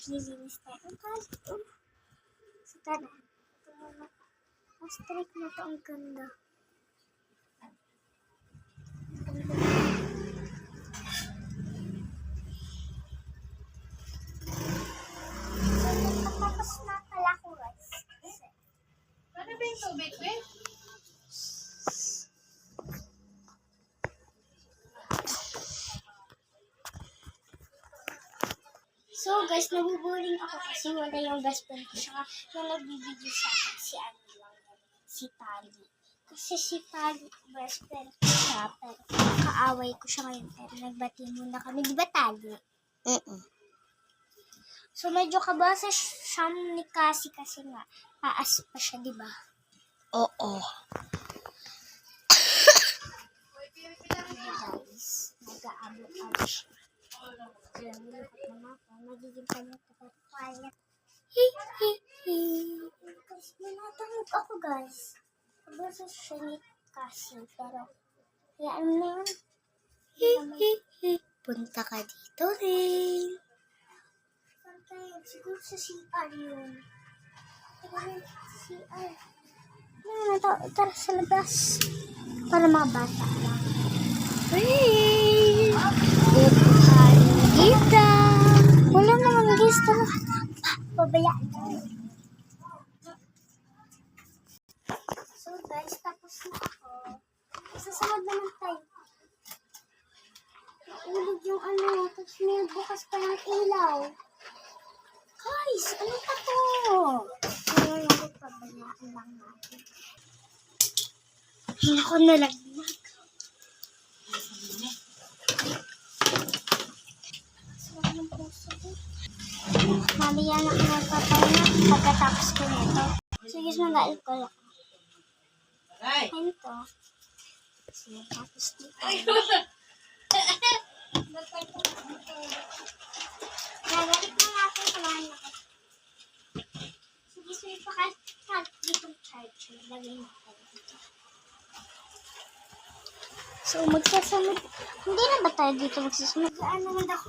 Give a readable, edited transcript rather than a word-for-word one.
Lilinis tayo. Ang kalit. So, tara. Ito muna. Ang straight na to. Ang ganda. So, nagpapapos na pala ko, guys. Ano ba yung tubig, eh? So guys, nabuboring ako kasi wala yung best friend ko. Saka yung nagbibideo sa akin si ano lang yan, si Tali. Kasi si Tali, best friend ko siya, pero kaaway ko siya ngayon. Pero nagbati muna kami, di ba Tali? So medyo kabasa siya ni Cassie kasi nga, taas pa siya, di ba? Oo. Guys, nag-aabot-abot siya. Alam mo, lahat naman ako. Magiging pamit ako. Quiet. Guys, minatangog ako, guys. Kabasa siya ni Cassie. Pero, yan na yun. Punta ka dito rin. Saan tayo? Siguro sa CR yun. Siguro sa CR. Tara sa labas. Para mga bata lang. Hey! Gita! Wala namang gista. Pabayaan lang. So guys, tapos na ako. Sasamad naman tayo. Naulog yung ano, tapos may bukas pa ng ilaw. Guys, ano pa to? Ngayon ako pabayaan lang natin. Ako nalaglag. Mamaya na ako magpapahinga pagkatapos ko nito. So, guys, mag-alcohol ako. Ayun to. So, tapos dito. Gagalit na natin. Samahan na ko. Sige, so ipakal dito charger. Lagay natin dito. So, magsasunod. Hindi na ba tayo dito magsasunod? Saan naman ako?